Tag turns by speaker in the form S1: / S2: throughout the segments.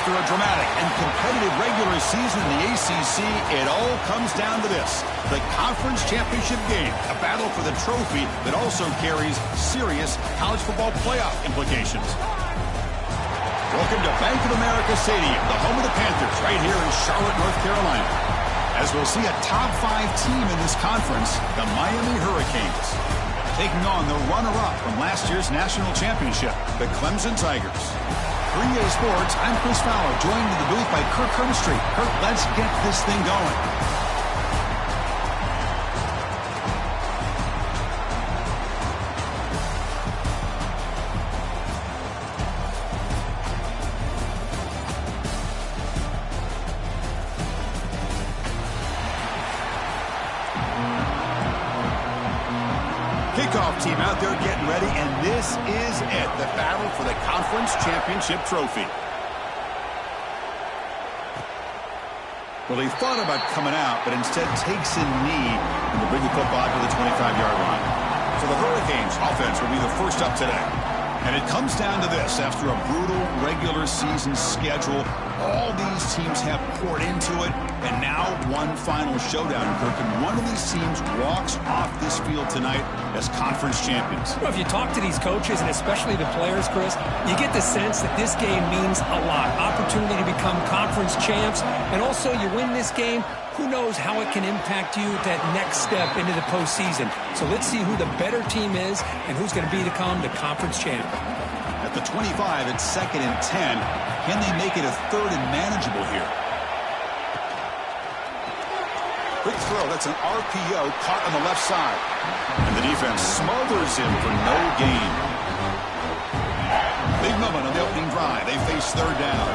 S1: After a dramatic and competitive regular season in the ACC, it all comes down to this: the conference championship game, a battle for the trophy that also carries serious college football playoff implications. Welcome to Bank of America Stadium, the home of the Panthers, right here in Charlotte, North Carolina. As we'll see a top 5 team in this conference, the Miami Hurricanes, taking on the runner-up from last year's national championship, the Clemson Tigers. For EA Sports, I'm Chris Fowler, joined in the booth by Kirk Herbstreit. Kirk, let's get this thing going. Kickoff team out there getting ready, and this is it, the battle for the conference championship trophy. Well, he thought about coming out, but instead takes a knee and will bring the football to the 25-yard line. So the Hurricanes offense will be the first up today. And it comes down to this: after a brutal regular season schedule, all these teams have poured into it, and now one final showdown, Kirk, and one of these teams walks off this field tonight as conference champions.
S2: Well, if you talk to these coaches, and especially the players, Chris, you get the sense that this game means a lot. Opportunity to become conference champs, and also you win this game, who knows how it can impact you at that next step into the postseason. So let's see who the better team is and who's going to become the conference champ.
S1: At the 25, it's 2nd and 10. Can they make it a 3rd and manageable here? Quick throw. That's an RPO caught on the left side. And the defense smothers him for no gain. Big moment on the opening drive. They face 3rd down.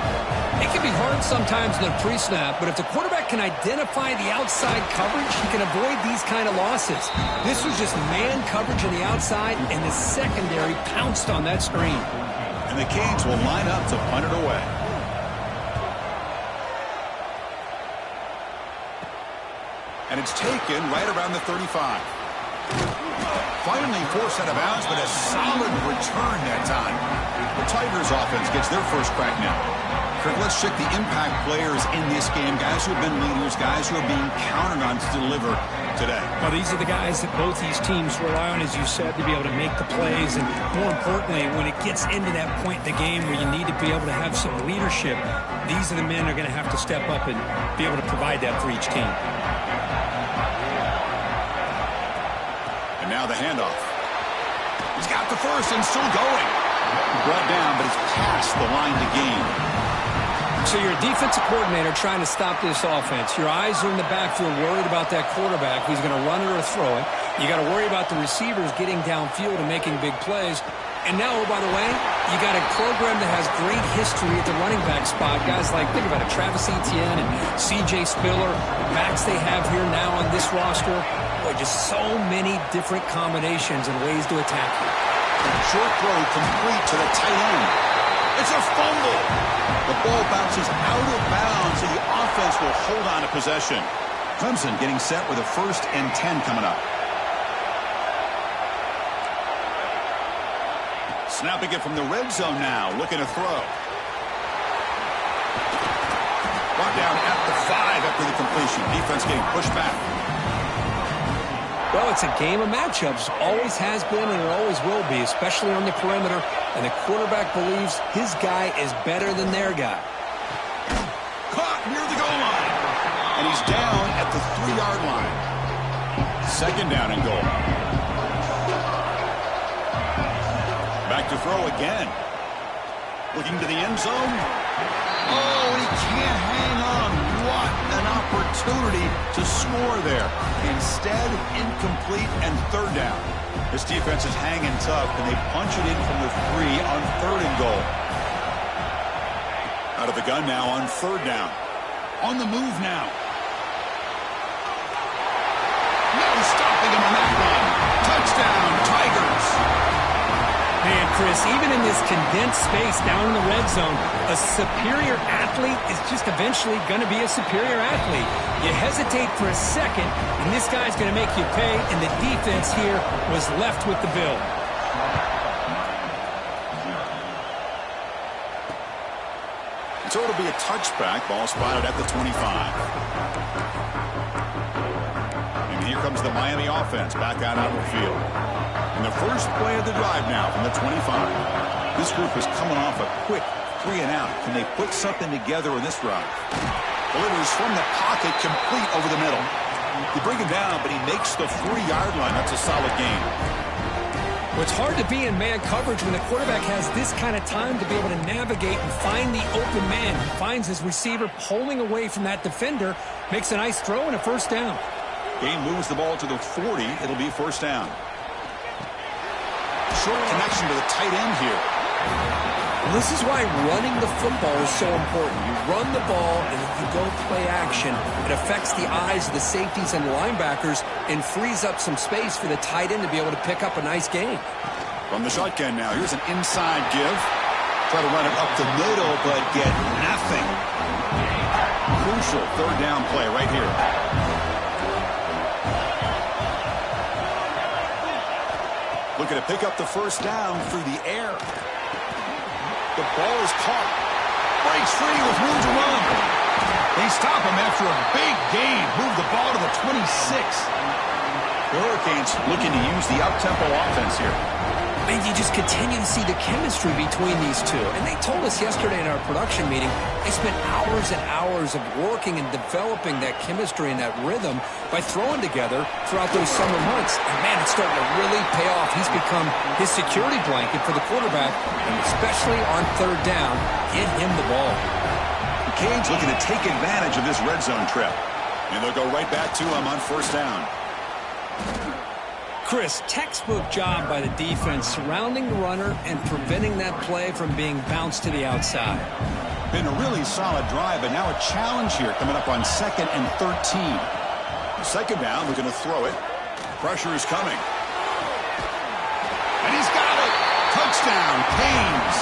S2: It can be hard sometimes in a pre-snap, but if the quarterback can identify the outside coverage, he can avoid these kind of losses. This was just man coverage on the outside, and the secondary pounced on that screen.
S1: And the Canes will line up to punt it away. And it's taken right around the 35. Finally forced out of bounds, but a solid return that time. The Tigers offense gets their first crack now. Kirk, let's check the impact players in this game, guys who have been leaders, guys who are being counted on to deliver today.
S2: Well, these are the guys that both these teams rely on, as you said, to be able to make the plays. And more importantly, when it gets into that point in the game where you need to be able to have some leadership, these are the men who are going to have to step up and be able to provide that for each team.
S1: And now the handoff. He's got the first and still going. Brought down, but he's past the line to gain.
S2: So you're a defensive coordinator trying to stop this offense. Your eyes are in the backfield, worried about that quarterback who's going to run it or throw it. You got to worry about the receivers getting downfield and making big plays. And now, oh, by the way, you got a program that has great history at the running back spot. Guys like, think about it, Travis Etienne and C.J. Spiller, backs they have here now on this roster. Boy, just so many different combinations and ways to attack you.
S1: Short throw complete to the tight end. It's a fumble. The ball bounces out of bounds, so the offense will hold on to possession. Clemson getting set with a 1st and 10 coming up. Snapping it from the red zone now, looking to throw. Brought down at the 5 after the completion. Defense getting pushed back.
S2: Well, it's a game of matchups. Always has been and it always will be, especially on the perimeter. And the quarterback believes his guy is better than their guy.
S1: Caught near the goal line. And he's down at the 3-yard line. 2nd down and goal. Back to throw again. Looking to the end zone. Oh, he can't hang on. What an opportunity to score there. Instead, incomplete and 3rd down. This defense is hanging tough, and they punch it in from the 3 on 3rd and goal. Out of the gun now on 3rd down. On the move now. No stopping him on that run. Touchdown, Tigers.
S2: Man, Chris, even in this condensed space down in the red zone, a superior athlete is just eventually going to be a superior athlete. You hesitate for a second, and this guy's going to make you pay, and the defense here was left with the bill.
S1: So it'll be a touchback. Ball spotted at the 25. And here comes the Miami offense back out on the field. And the first play of the drive now from the 25. This group is coming off a quick 3-and-out. Can they put something together in this drive? Delivers from the pocket, complete over the middle. They bring him down, but he makes the 3-yard line. That's a solid gain.
S2: Well, it's hard to be in man coverage when the quarterback has this kind of time to be able to navigate and find the open man. He finds his receiver pulling away from that defender, makes a nice throw and a first down.
S1: Gain moves the ball to the 40. It'll be first down. Short connection to the tight end here.
S2: This is why running the football is so important. You run the ball, and if you go play action, it affects the eyes of the safeties and the linebackers and frees up some space for the tight end to be able to pick up a nice gain.
S1: From the shotgun now, here's an inside give. Try to run it up the middle, but get nothing. Crucial third down play right here. Looking to pick up the first down through the air. The ball is caught. Breaks free with room to run. They stop him after a big gain. Move the ball to the 26. The Hurricanes looking to use the up-tempo offense here.
S2: And you just continue to see the chemistry between these two. And they told us yesterday in our production meeting, they spent hours and hours of working and developing that chemistry and that rhythm by throwing together throughout those summer months. And, man, it's starting to really pay off. He's become his security blanket for the quarterback, and especially on third down, get him the ball.
S1: The Canes looking to take advantage of this red zone trip. And they'll go right back to him on first down.
S2: Chris, textbook job by the defense surrounding the runner and preventing that play from being bounced to the outside.
S1: Been a really solid drive, but now a challenge here coming up on 2nd and 13. Second down, we're going to throw it. Pressure is coming. And he's got it. Touchdown, Canes.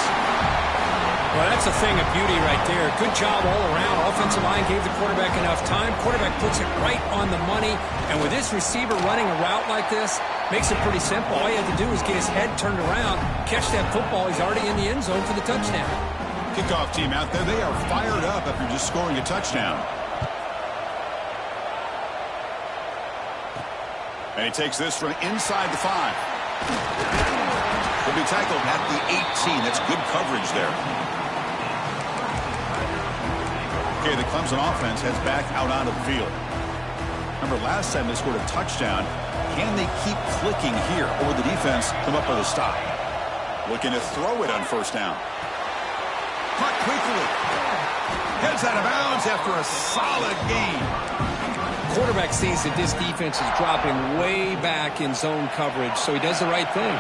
S2: Well, that's a thing of beauty right there. Good job all around. Offensive line gave the quarterback enough time. Quarterback puts it right on the money. And with this receiver running a route like this, makes it pretty simple. All you have to do is get his head turned around, catch that football. He's already in the end zone for the touchdown.
S1: Kickoff team out there. They are fired up after just scoring a touchdown. And he takes this from inside the 5. Will be tackled at the 18. That's good coverage there. Okay, the Clemson offense heads back out onto the field. Remember, last time they scored a touchdown. Can they keep clicking here, or the defense come up with a stop? Looking to throw it on first down. Caught quickly. Heads out of bounds after a solid gain.
S2: Quarterback sees that this defense is dropping way back in zone coverage, so he does the right thing.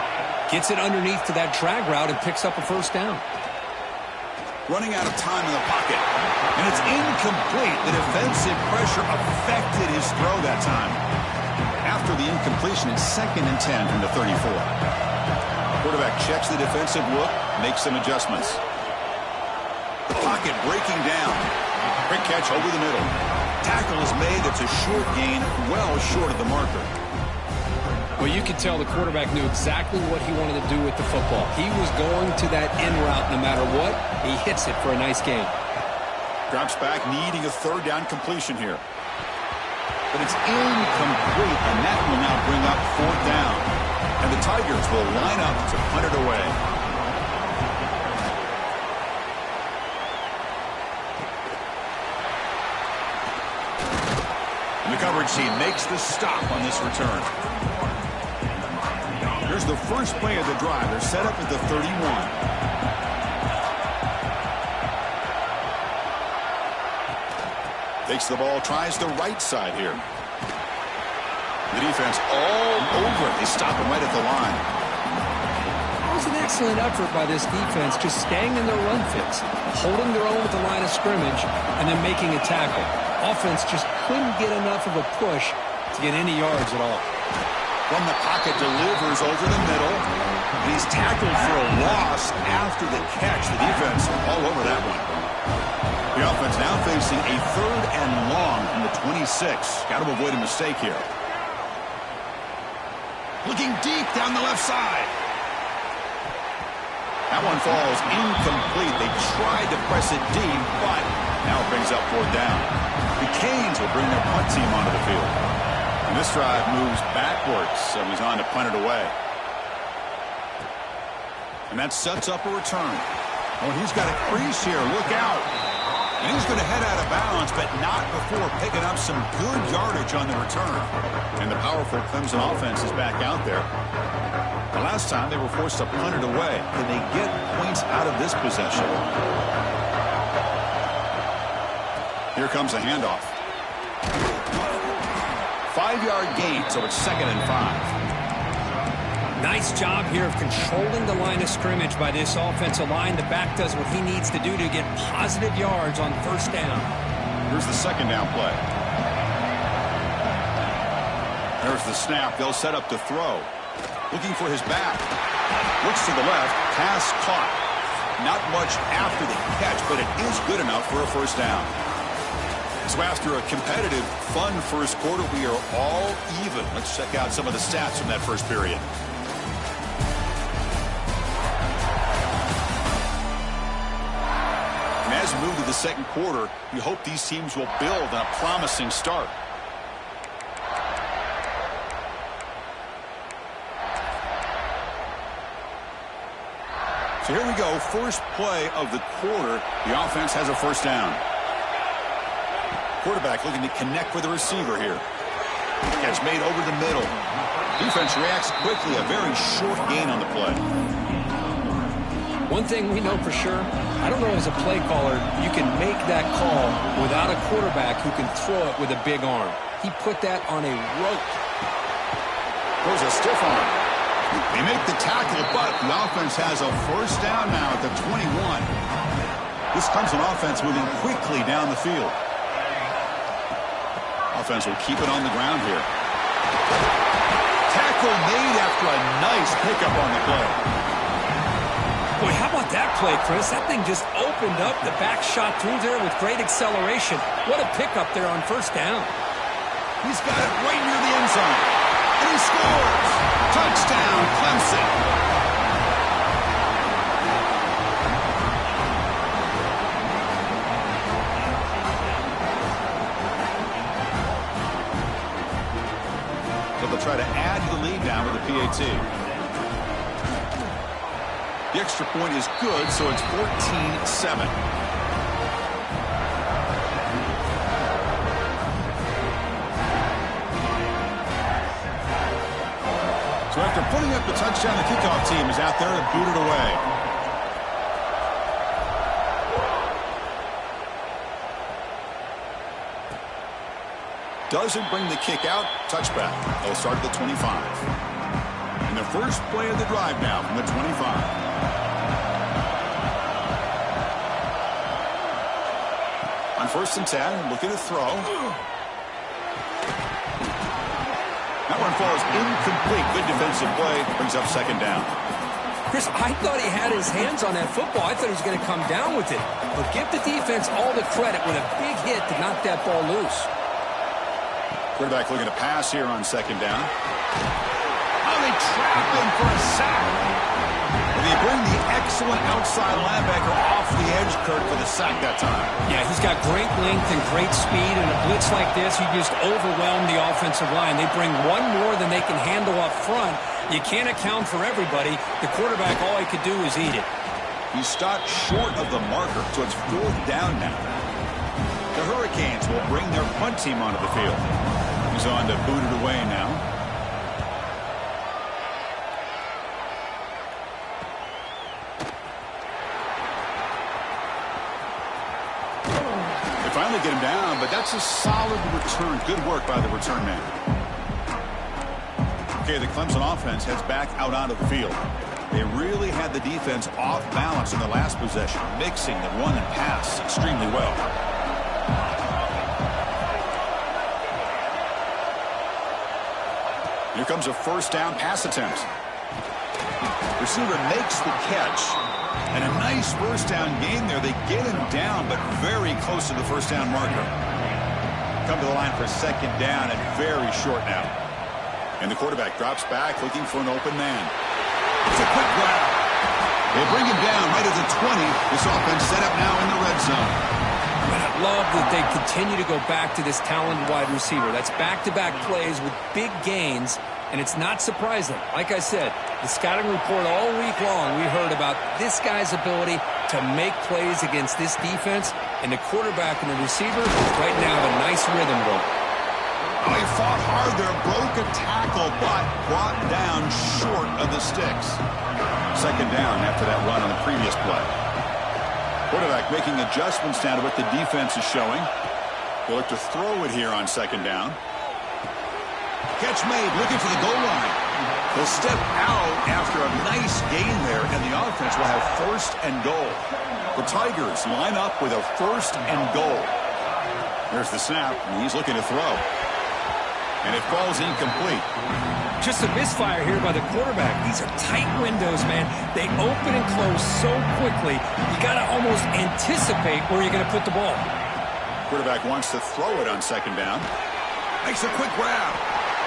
S2: Gets it underneath to that drag route and picks up a first down.
S1: Running out of time in the pocket. And it's incomplete. The defensive pressure affected his throw that time. After the incompletion, it's 2nd and 10 from the 34. Quarterback checks the defensive look, makes some adjustments. The pocket breaking down. Quick catch over the middle. Tackle is made. It's a short gain, well short of the marker.
S2: Well, you could tell the quarterback knew exactly what he wanted to do with the football. He was going to that in route no matter what. He hits it for a nice gain.
S1: Drops back, needing a third down completion here. But it's incomplete, and that will now bring up fourth down. And the Tigers will line up to punt it away. And the coverage team makes the stop on this return. Here's the first play of the drive. They're set up at the 31. Takes the ball, tries the right side here. The defense all over it. They stop him right at the line.
S2: It was an excellent effort by this defense, just staying in their run fits, holding their own at the line of scrimmage, and then making a tackle. Offense just couldn't get enough of a push to get any yards at all.
S1: From the pocket, delivers over the middle. He's tackled for a loss after the catch. The defense all over that one. The offense now facing a 3rd and long from the 26. Got to avoid a mistake here. Looking deep down the left side. That one falls incomplete. They tried to press it deep, but now it brings up 4th down. The Canes will bring their punt team onto the field. And this drive moves backwards, so he's on to punt it away. And that sets up a return. Oh, he's got a crease here. Look out. And he's going to head out of bounds, but not before picking up some good yardage on the return. And the powerful Clemson offense is back out there. The last time they were forced to punt it away. Can they get points out of this possession? Here comes a handoff. 5-yard gain, so it's 2nd and 5.
S2: Nice job here of controlling the line of scrimmage by this offensive line. The back does what he needs to do to get positive yards on 1st down.
S1: Here's the 2nd down play. There's the snap. They'll set up to throw. Looking for his back. Looks to the left. Pass caught. Not much after the catch, but it is good enough for a 1st down. So after a competitive, fun first quarter, we are all even. Let's check out some of the stats from that first period. And as we move to the second quarter, we hope these teams will build on a promising start. So here we go. First play of the quarter. The offense has a 1st down. Quarterback looking to connect with the receiver here. Catch made over the middle. Defense reacts quickly. A very short gain on the play.
S2: One thing we know for sure, I don't know as a play caller, you can make that call without a quarterback who can throw it with a big arm. He put that on a rope.
S1: Throws a stiff arm. They make the tackle, but the offense has a 1st down now at the 21. This comes an offense moving quickly down the field. Offense will keep it on the ground here. Tackle made after a nice pickup on the play.
S2: Boy, how about that play, Chris? That thing just opened up. The back shot through there with great acceleration. What a pickup there on 1st down.
S1: He's got it right near the end zone. And he scores. Touchdown, Clemson. They'll try to add to the lead now with the PAT. The extra point is good, so it's 14-7. So after putting up the touchdown, the kickoff team is out there to boot it away. Doesn't bring the kick out. Touchback. They'll start at the 25. And the first play of the drive now from the 25. On 1st and 10, looking to throw. That one falls incomplete. Good defensive play. Brings up 2nd down.
S2: Chris, I thought he had his hands on that football. I thought he was going to come down with it. But give the defense all the credit with a big hit to knock that ball loose.
S1: Quarterback looking to pass here on 2nd down. Oh, they trap him for a sack. And they bring the excellent outside linebacker off the edge, Kurt, for the sack that time.
S2: Yeah, he's got great length and great speed. And a blitz like this, you just overwhelm the offensive line. They bring one more than they can handle up front. You can't account for everybody. The quarterback, all he could do is eat it.
S1: He stopped short of the marker, so it's 4th down now. The Hurricanes will bring their punt team onto the field. He's on to boot it away now. They finally get him down, but that's a solid return. Good work by the return man. Okay, the Clemson offense heads back out onto the field. They really had the defense off balance in the last possession, mixing the run and pass extremely well. Here comes a 1st down pass attempt. Receiver makes the catch. And a nice 1st down gain there. They get him down, but very close to the 1st down marker. Come to the line for 2nd down and very short now. And the quarterback drops back looking for an open man. It's a quick grab. They bring him down right at the 20. This offense set up now in the red zone.
S2: And I love that they continue to go back to this talented wide receiver. That's back-to-back plays with big gains, and it's not surprising. Like I said, the scouting report all week long, we heard about this guy's ability to make plays against this defense, and the quarterback and the receiver right now have a nice rhythm going.
S1: Oh, he fought hard there, broke a tackle, but brought down short of the sticks. Second down after that run on the previous play. Quarterback making adjustments down to what the defense is showing. They'll look to throw it here on second down. Catch made, looking for the goal line. They'll step out after a nice gain there, and the offense will have first and goal. The Tigers line up with a first and goal. There's the snap, and he's looking to throw. And it falls incomplete.
S2: Just a misfire here by the quarterback. These are tight windows, man. They open and close so quickly, you got to almost anticipate where you're going to put the ball.
S1: Quarterback wants to throw it on second down. Makes a quick grab.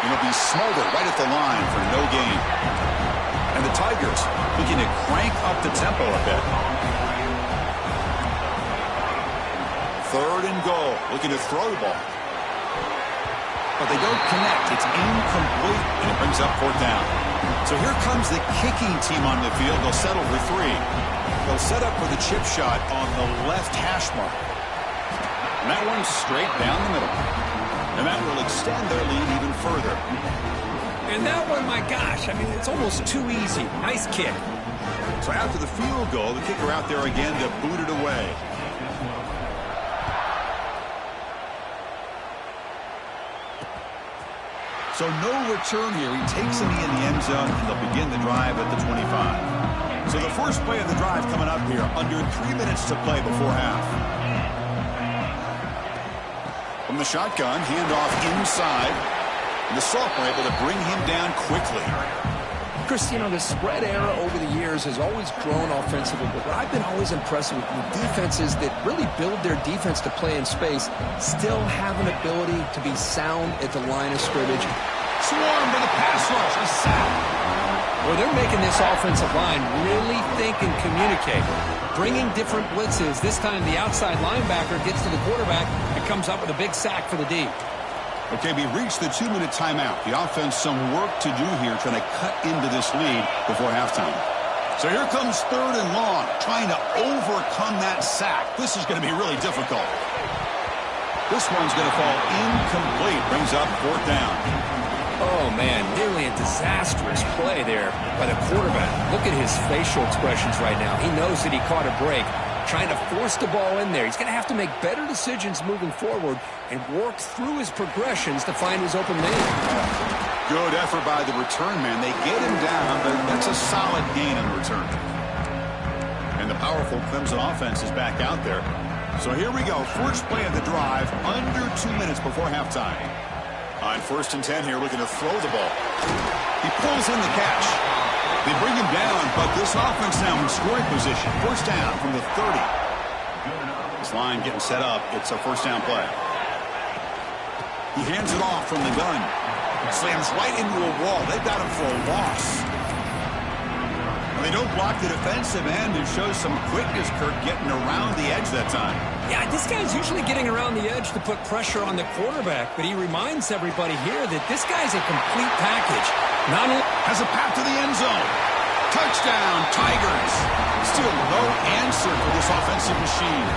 S1: It'll be smothered right at the line for no gain. And the Tigers looking to crank up the tempo a bit. Third and goal. Looking to throw the ball. But they don't connect. It's incomplete, and it brings up fourth down. So here comes the kicking team on the field. They'll settle for three. They'll set up for the chip shot on the left hash mark. And that one's straight down the middle. And that will extend their lead even further.
S2: And that one, my gosh, I mean, it's almost too easy. Nice kick.
S1: So after the field goal, the kicker out there again to boot it away. So no return here. He takes a knee in the end zone, and they'll begin the drive at the 25. So the first play of the drive coming up here, under 3 minutes to play before half. From the shotgun, handoff inside. And the sophomore able to bring him down quickly.
S2: Chris, you know, the spread era over the years has always grown offensively, but what I've been always impressed with defenses that really build their defense to play in space still have an ability to be sound at the line of scrimmage.
S1: Swarm to the pass rush, a sack.
S2: Well, they're making this offensive line really think and communicate. Bringing different blitzes. This time the outside linebacker gets to the quarterback and comes up with a big sack for the D.
S1: Okay, we reached the 2-minute timeout. The offense some work to do here, trying to cut into this lead before halftime. So here comes third and long, trying to overcome that sack. This is going to be really difficult. This one's going to fall incomplete. Brings up fourth down.
S2: Oh, man, nearly a disastrous play there by the quarterback. Look at his facial expressions right now. He knows that he caught a break, trying to force the ball in there. He's going to have to make better decisions moving forward and work through his progressions to find his open man.
S1: Good effort by the return man. They get him down, but that's a solid gain in return. And the powerful Clemson offense is back out there. So here we go. First play of the drive, under 2 minutes before halftime. On first and 10 here, looking to throw the ball. He pulls in the catch. They bring him down, but this offense now in scoring position. First down from the 30. This line getting set up. It's a first down play. He hands it off from the gun. Slams right into a wall. They've got him for a loss. And they don't block the defensive end. It shows some quickness, Kirk, getting around the edge that time.
S2: Yeah, this guy's usually getting around the edge to put pressure on the quarterback, but he reminds everybody here that this guy's a complete package. Not only
S1: has a path to the end zone. Touchdown, Tigers. Still no answer for this offensive machine.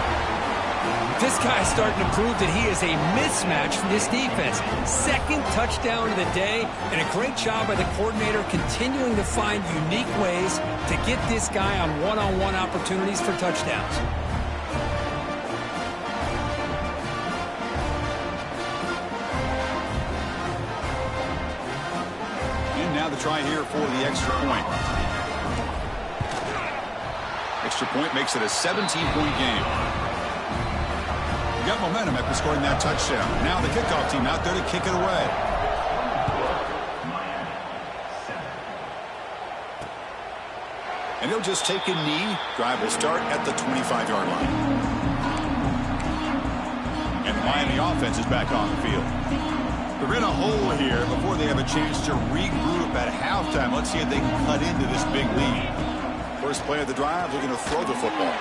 S2: This guy's starting to prove that he is a mismatch for this defense. Second touchdown of the day, and a great job by the coordinator continuing to find unique ways to get this guy on one-on-one opportunities for touchdowns.
S1: Now the try here for the extra point. Extra point makes it a 17-point game. Got momentum after scoring that touchdown. Now the kickoff team out there to kick it away. And he'll just take a knee. Drive will start at the 25-yard line. And the Miami offense is back on the field. They're in a hole here before they have a chance to regroup at halftime. Let's see if they can cut into this big lead. First play of the drive, looking to throw the football.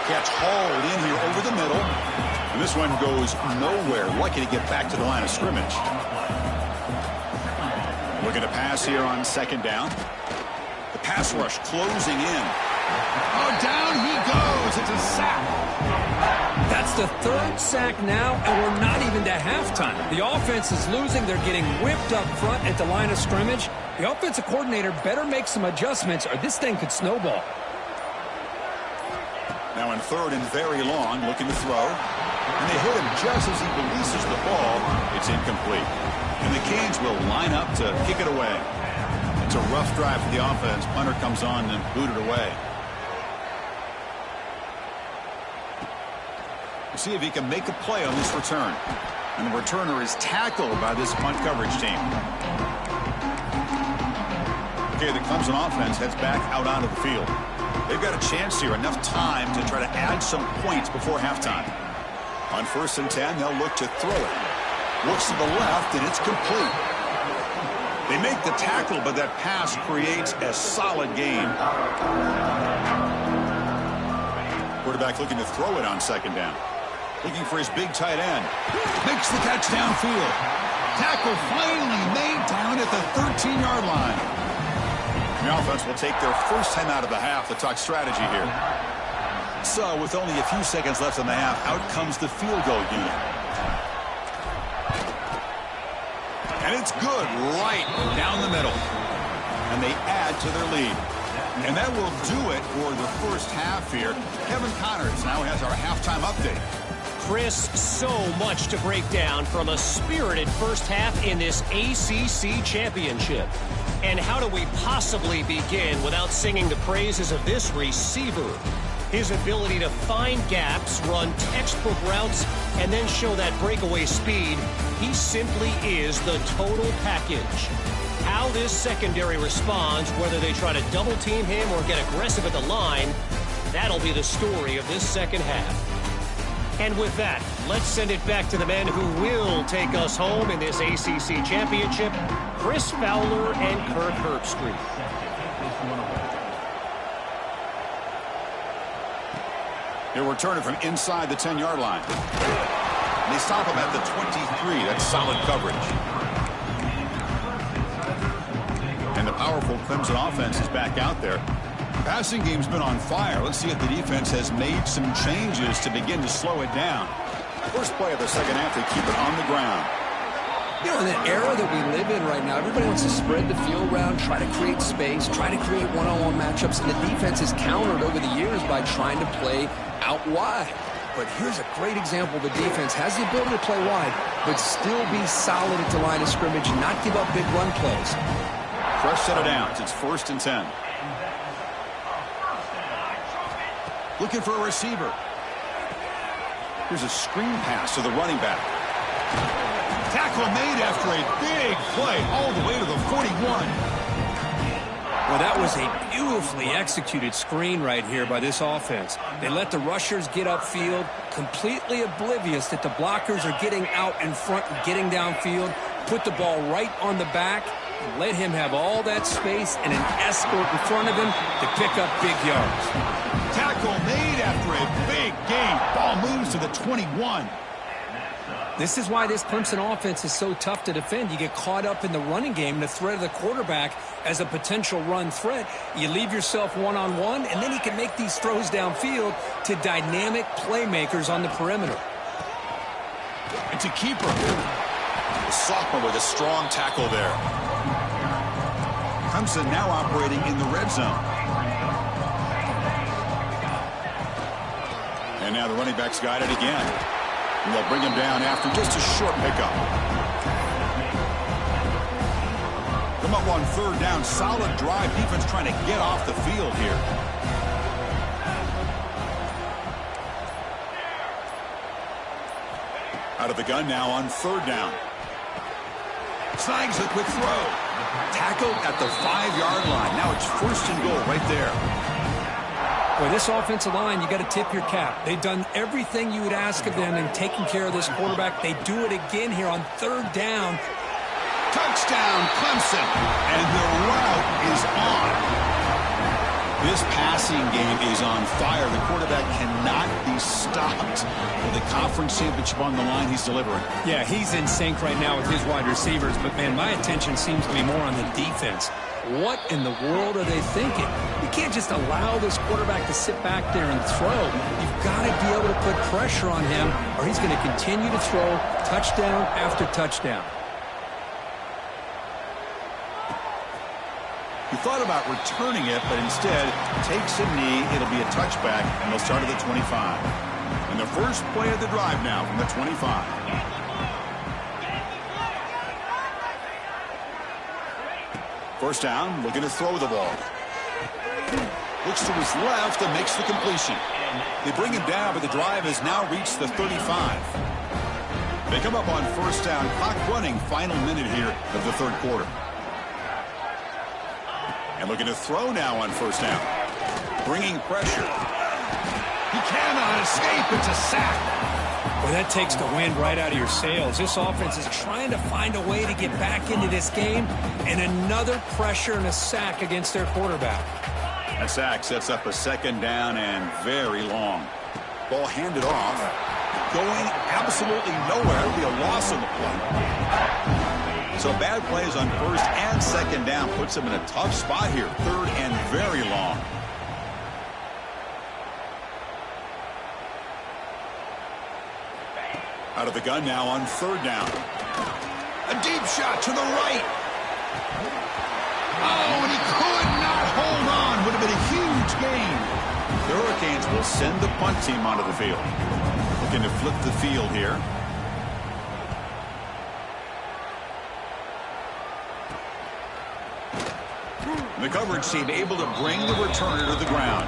S1: Catch hauled in here over the middle. And this one goes nowhere. Lucky to get back to the line of scrimmage. Looking to pass here on second down. The pass rush closing in. Oh, down he goes. It's a sack.
S2: That's the third sack now, and we're not even to halftime. The offense is losing. They're getting whipped up front at the line of scrimmage. The offensive coordinator better make some adjustments, or this thing could snowball.
S1: Now in third and very long, looking to throw. And they hit him just as he releases the ball. It's incomplete. And the Canes will line up to kick it away. It's a rough drive for the offense. Punter comes on and booted away. We'll see if he can make a play on this return. And the returner is tackled by this punt coverage team. Okay, the Clemson offense heads back out onto the field. They've got a chance here, enough time to try to add some points before halftime. On 1st and 10, they'll look to throw it. Looks to the left, and it's complete. They make the tackle, but that pass creates a solid gain. Quarterback looking to throw it on second down. Looking for his big tight end. Makes the catch downfield. Tackle finally made down at the 13-yard line. The offense will take their first 10 out of the half to talk strategy here. So with only a few seconds left in the half, out comes the field goal unit. And it's good right down the middle. And they add to their lead. And that will do it for the first half here. Kevin Connors now has our halftime update.
S3: Chris, so much to break down from a spirited first half in this ACC championship. And how do we possibly begin without singing the praises of this receiver? His ability to find gaps, run textbook routes, and then show that breakaway speed. He simply is the total package. How this secondary responds, whether they try to double team him or get aggressive at the line, that'll be the story of this second half. And with that, let's send it back to the men who will take us home in this ACC championship, Chris Fowler and Kirk Herbstreit.
S1: He'll return it from inside the 10-yard line. And they stop him at the 23. That's solid coverage. And the powerful Clemson offense is back out there. Passing game's been on fire. Let's see if the defense has made some changes to begin to slow it down. First play of the second half, they keep it on the ground.
S2: You know, in the era that we live in right now, everybody wants to spread the field around, try to create space, try to create one-on-one matchups, and the defense is countered over the years by trying to play out wide. But here's a great example. The defense has the ability to play wide, but still be solid at the line of scrimmage and not give up big run plays.
S1: Fresh set of downs. It's 1st and 10. Looking for a receiver. Here's a screen pass to the running back. Tackle made after a big play all the way to the 41.
S2: Well, that was a beautifully executed screen right here by this offense. They let the rushers get upfield, completely oblivious that the blockers are getting out in front and getting downfield, put the ball right on the back, and let him have all that space and an escort in front of him to pick up big yards.
S1: Tackle made after a big gain. Ball moves to the 21.
S2: This is why this Clemson offense is so tough to defend. You get caught up in the running game, the threat of the quarterback as a potential run threat. You leave yourself one-on-one, and then he can make these throws downfield to dynamic playmakers on the perimeter.
S1: It's a keeper. The sophomore with a strong tackle there. Clemson now operating in the red zone. And now the running back's got it again. And they'll bring him down after just a short pickup. Come up on 3rd down. Solid drive. Defense trying to get off the field here. Out of the gun now on 3rd down. Snags a quick throw. Tackled at the 5-yard line. Now it's 1st and goal right there.
S2: Boy, this offensive line, you got to tip your cap. They've done everything you would ask of them in taking care of this quarterback. They do it again here on 3rd down.
S1: Touchdown, Clemson. And the route is on. This passing game is on fire. The quarterback cannot be stopped. With the conference championship on the line, he's delivering.
S2: Yeah, he's in sync right now with his wide receivers. But, man, my attention seems to be more on the defense. What in the world are they thinking? You can't just allow this quarterback to sit back there and throw. You've got to be able to put pressure on him, or he's going to continue to throw touchdown after touchdown.
S1: He thought about returning it, but instead takes a knee. It'll be a touchback, and they'll start at the 25. And the first play of the drive now from the 25. First down, looking to throw the ball. Looks to his left and makes the completion. They bring him down, but the drive has now reached the 35. They come up on first down, clock running, final minute here of the third quarter. And looking to throw now on first down. Bringing pressure. He cannot escape. It's a sack.
S2: Well, that takes the wind right out of your sails. This offense is trying to find a way to get back into this game, and another pressure and a sack against their quarterback.
S1: A sack sets up a second down and very long. Ball handed off. Going absolutely nowhere. It'll be a loss on the play. So bad plays on first and second down puts them in a tough spot here. Third and very long. Out of the gun now on third down. A deep shot to the right. Oh, and he could not hold on. Would have been a huge gain. The Hurricanes will send the punt team onto the field. Looking to flip the field here. The coverage team able to bring the returner to the ground.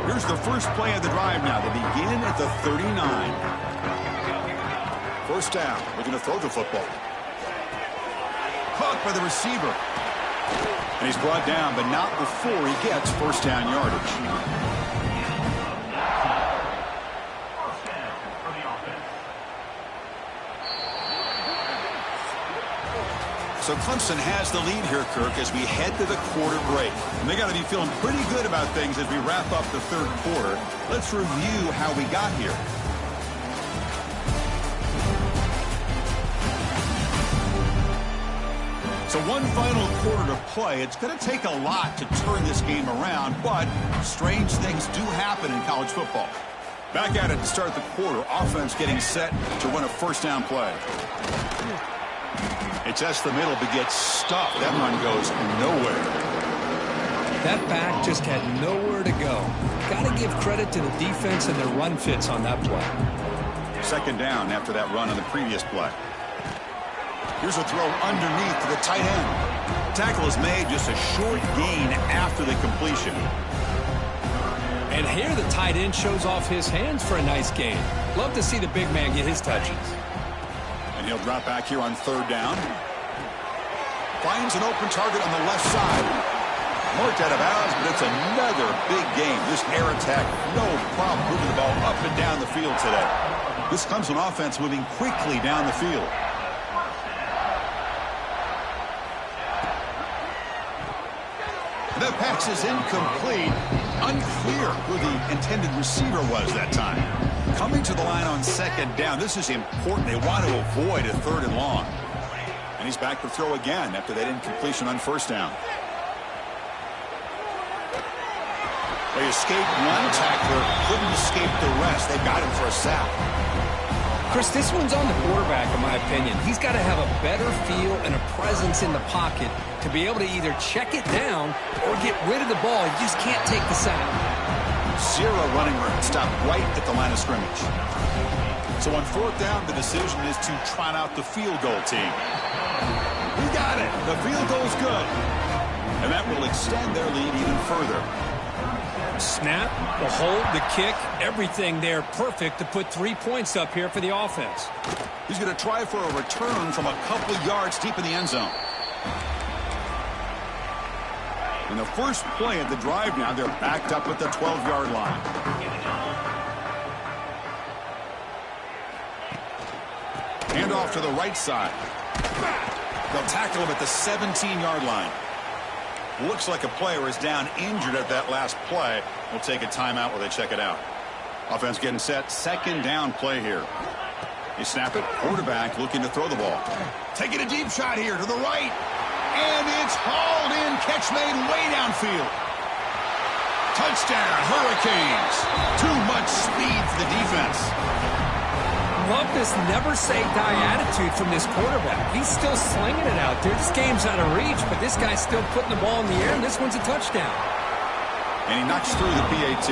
S1: Here's the first play of the drive now. They begin at the 39. First down. Looking to throw the football. Caught by the receiver. And he's brought down, but not before he gets first down yardage. So Clemson has the lead here, Kirk, as we head to the quarter break. And they got to be feeling pretty good about things as we wrap up the third quarter. Let's review how we got here. So one final quarter to play. It's going to take a lot to turn this game around, but strange things do happen in college football. Back at it to start the quarter. Offense getting set to run a first down play. It tests the middle but gets stuffed. That run goes nowhere.
S2: That back just had nowhere to go. Got to give credit to the defense and their run fits on that play.
S1: Second down after that run on the previous play. Here's a throw underneath to the tight end. Tackle is made, just a short gain after the completion.
S2: And here the tight end shows off his hands for a nice gain. Love to see the big man get his touches.
S1: And he'll drop back here on third down. Finds an open target on the left side. Marked out of bounds, but it's another big game. This air attack, no problem moving the ball up and down the field today. This comes an offense moving quickly down the field. The pass is incomplete. Unclear who the intended receiver was that time. Coming to the line on second down. This is important. They want to avoid a third and long. And he's back to throw again after that incompletion on first down. They escaped one tackler, couldn't escape the rest. They got him for a sack.
S2: Chris, this one's on the quarterback, in my opinion. He's got to have a better feel and a presence in the pocket to be able to either check it down or get rid of the ball. He just can't take the sack.
S1: Zero running room. Stopped right at the line of scrimmage. So on fourth down, the decision is to trot out the field goal team. We got it. The field goal's good. And that will extend their lead even further.
S2: Snap, the hold, the kick, everything there perfect to put 3 points up here for the offense.
S1: He's going to try for a return from a couple yards deep in the end zone. In the first play of the drive now, they're backed up at the 12-yard line. Hand off to the right side. They'll tackle him at the 17-yard line. Looks like a player is down injured at that last play. We'll take a timeout while they check it out. Offense getting set. Second down play here. They snap it. Quarterback looking to throw the ball. Taking a deep shot here to the right. And it's hauled in. Catch made way downfield. Touchdown, Hurricanes. Too much speed for the defense.
S2: Love this never-say-die attitude from this quarterback. He's still slinging it out there. This game's out of reach, but this guy's still putting the ball in the air, and this one's a touchdown.
S1: And he knocks through the PAT.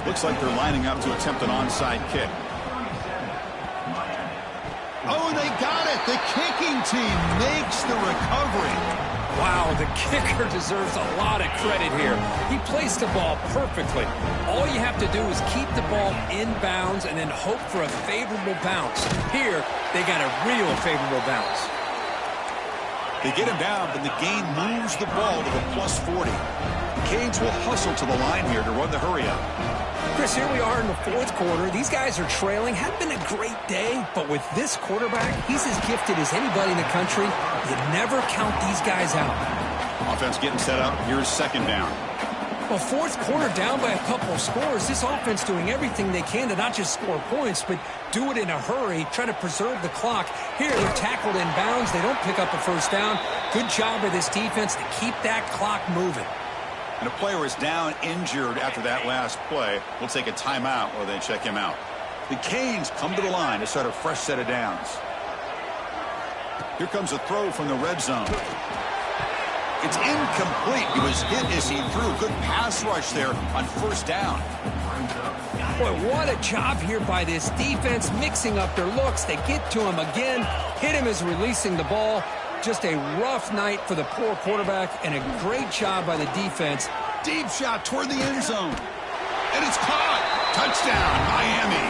S1: Looks like they're lining up to attempt an onside kick. Oh, they got it. The kicking team makes the recovery.
S2: Wow, the kicker deserves a lot of credit here. He placed the ball perfectly. All you have to do is keep the ball in bounds and then hope for a favorable bounce. Here, they got a real favorable bounce.
S1: They get him down, but the game moves the ball to the +40. Canes will hustle to the line here to run the hurry-up.
S2: Chris, here we are in the fourth quarter. These guys are trailing. Hadn't been a great day, but with this quarterback, he's as gifted as anybody in the country. You never count these guys out.
S1: Offense getting set up. Here's second down.
S2: Well, fourth quarter down by a couple of scores. This offense doing everything they can to not just score points, but do it in a hurry, try to preserve the clock. Here, they're tackled in bounds. They don't pick up a first down. Good job by this defense to keep that clock moving.
S1: And a player is down injured after that last play. We'll take a timeout while they check him out. The Canes come to the line to start a fresh set of downs. Here comes a throw from the red zone. It's incomplete. He was hit as he threw. Good pass rush there on first down.
S2: Boy, what a job here by this defense, mixing up their looks. They get to him again, hit him as releasing the ball. Just a rough night for the poor quarterback, and a great job by the defense.
S1: Deep shot toward the end zone. And it's caught. Touchdown, Miami.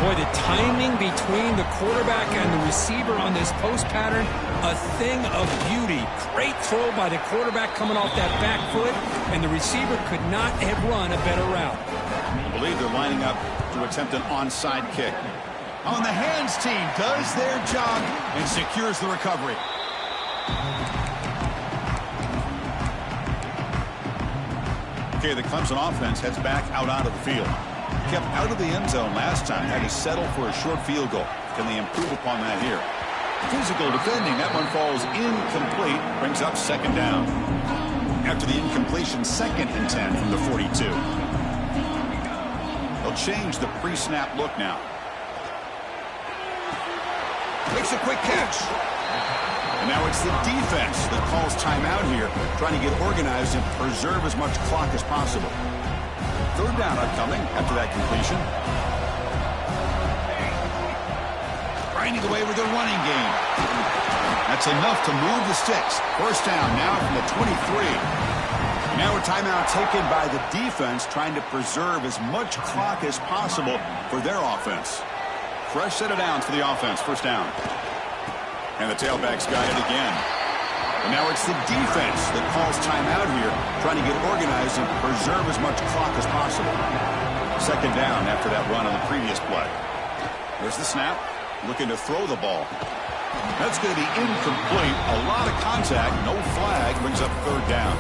S2: Boy, the timing between the quarterback and the receiver on this post pattern, a thing of beauty. Great throw by the quarterback coming off that back foot, and the receiver could not have run a better route.
S1: I believe they're lining up to attempt an onside kick. On the hands team does their job and secures the recovery. Okay, the Clemson offense heads back out onto the field. Kept out of the end zone last time, had to settle for a short field goal. Can they improve upon that here? Physical defending, that one falls incomplete, brings up second down. After the incompletion, 2nd and 10 from the 42. They'll change the pre-snap look now. Makes a quick catch. And now it's the defense that calls timeout here, trying to get organized and preserve as much clock as possible. Third down upcoming after that completion. Grinding away with their running game. That's enough to move the sticks. First down now from the 23. Now a timeout taken by the defense, trying to preserve as much clock as possible for their offense. Fresh set of downs for the offense. First down. And the tailback's got it again. And now it's the defense that calls timeout here, trying to get organized and preserve as much clock as possible. Second down after that run on the previous play. There's the snap. Looking to throw the ball. That's going to be incomplete. A lot of contact. No flag. Brings up third down.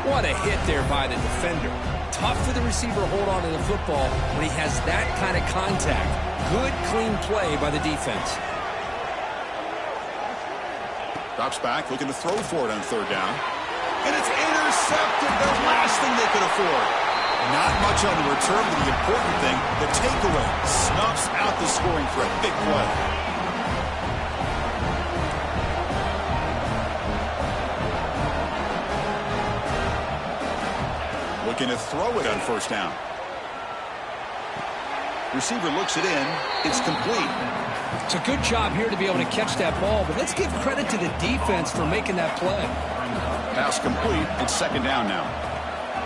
S2: What a hit there by the defender. Tough for the receiver to hold on to the football when he has that kind of contact. Good, clean play by the defense.
S1: Drops back, looking to throw for it on third down. And it's intercepted, the last thing they could afford. Not much on the return, but the important thing, the takeaway, snuffs out the scoring for a big play. Looking to throw it on first down. Receiver looks it in. It's complete.
S2: It's a good job here to be able to catch that ball, but let's give credit to the defense for making that play.
S1: Pass complete. It's second down now.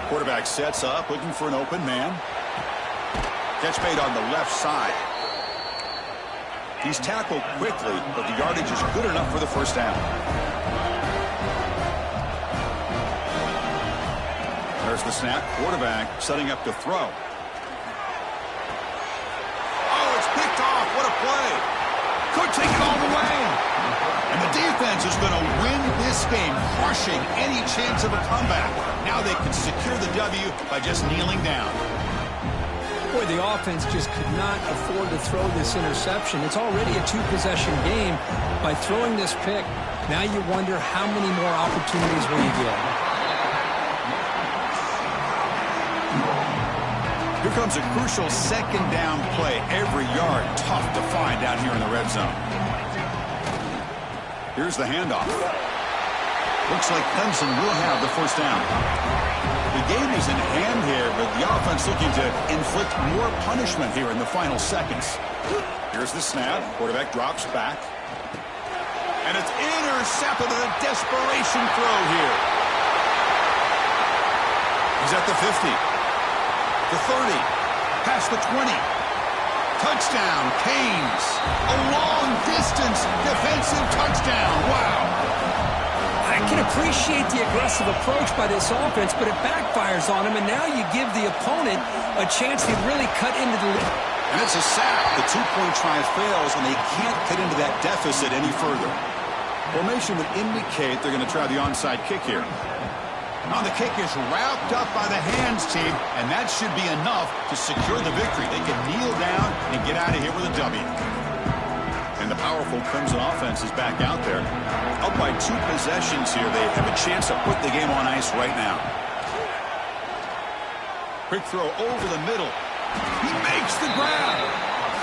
S1: Quarterback sets up, looking for an open man. Catch made on the left side. He's tackled quickly, but the yardage is good enough for the first down. There's the snap. Quarterback setting up to throw. Oh, it's picked off. What a play. Could take it all the way. And the defense is going to win this game, crushing any chance of a comeback. Now they can secure the W by just kneeling down.
S2: Boy, the offense just could not afford to throw this interception. It's already a two-possession game. By throwing this pick, now you wonder how many more opportunities will you get.
S1: Here comes a crucial second down play. Every yard tough to find down here in the red zone. Here's the handoff. Looks like Clemson will have the first down. The game is in hand here, but the offense looking to inflict more punishment here in the final seconds. Here's the snap. Quarterback drops back. And it's intercepted with a desperation throw here. He's at the 50. The 30. Past the 20. Touchdown, Canes. A long-distance defensive touchdown. Wow.
S2: I can appreciate the aggressive approach by this offense, but it backfires on him, and now you give the opponent a chance to really cut into the lead.
S1: And it's a sack. The two-point try fails, and they can't cut into that deficit any further. Formation would indicate they're going to try the onside kick here. Now the kick is wrapped up by the hands team, and that should be enough to secure the victory. They can kneel down and get out of here with a W. And the powerful Crimson offense is back out there. Up by 2 possessions here. They have a chance to put the game on ice right now. Quick throw over the middle. He makes the grab.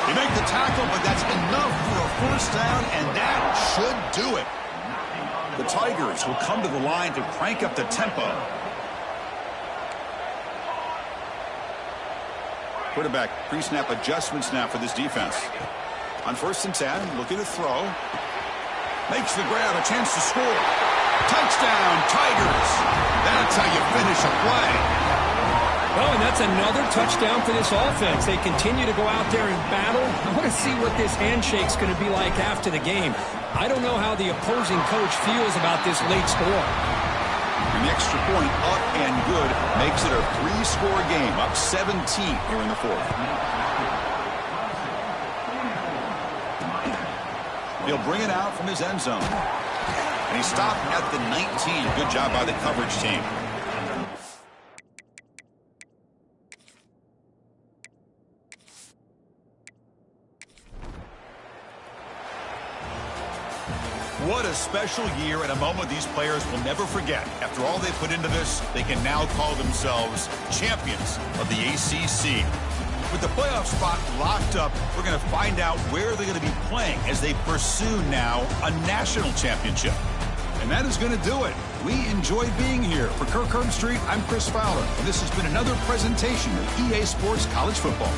S1: He makes the tackle, but that's enough for a first down, and that should do it. The Tigers will come to the line to crank up the tempo. Quarterback pre-snap adjustments now for this defense. On 1st and 10, looking to throw. Makes the grab, a chance to score. Touchdown, Tigers. That's how you finish a play.
S2: Oh, and that's another touchdown for this offense. They continue to go out there and battle. I want to see what this handshake's going to be like after the game. I don't know how the opposing coach feels about this late score.
S1: And the extra point up and good makes it a 3-score game, up 17 here in the 4th. He'll bring it out from his end zone. And he stopped at the 19. Good job by the coverage team. What a special year and a moment these players will never forget. After all they put into this, they can now call themselves champions of the ACC. With the playoff spot locked up, we're going to find out where they're going to be playing as they pursue now a national championship. And that is going to do it. We enjoyed being here. For Kirk Herbstreit, I'm Chris Fowler, and this has been another presentation of EA Sports College Football.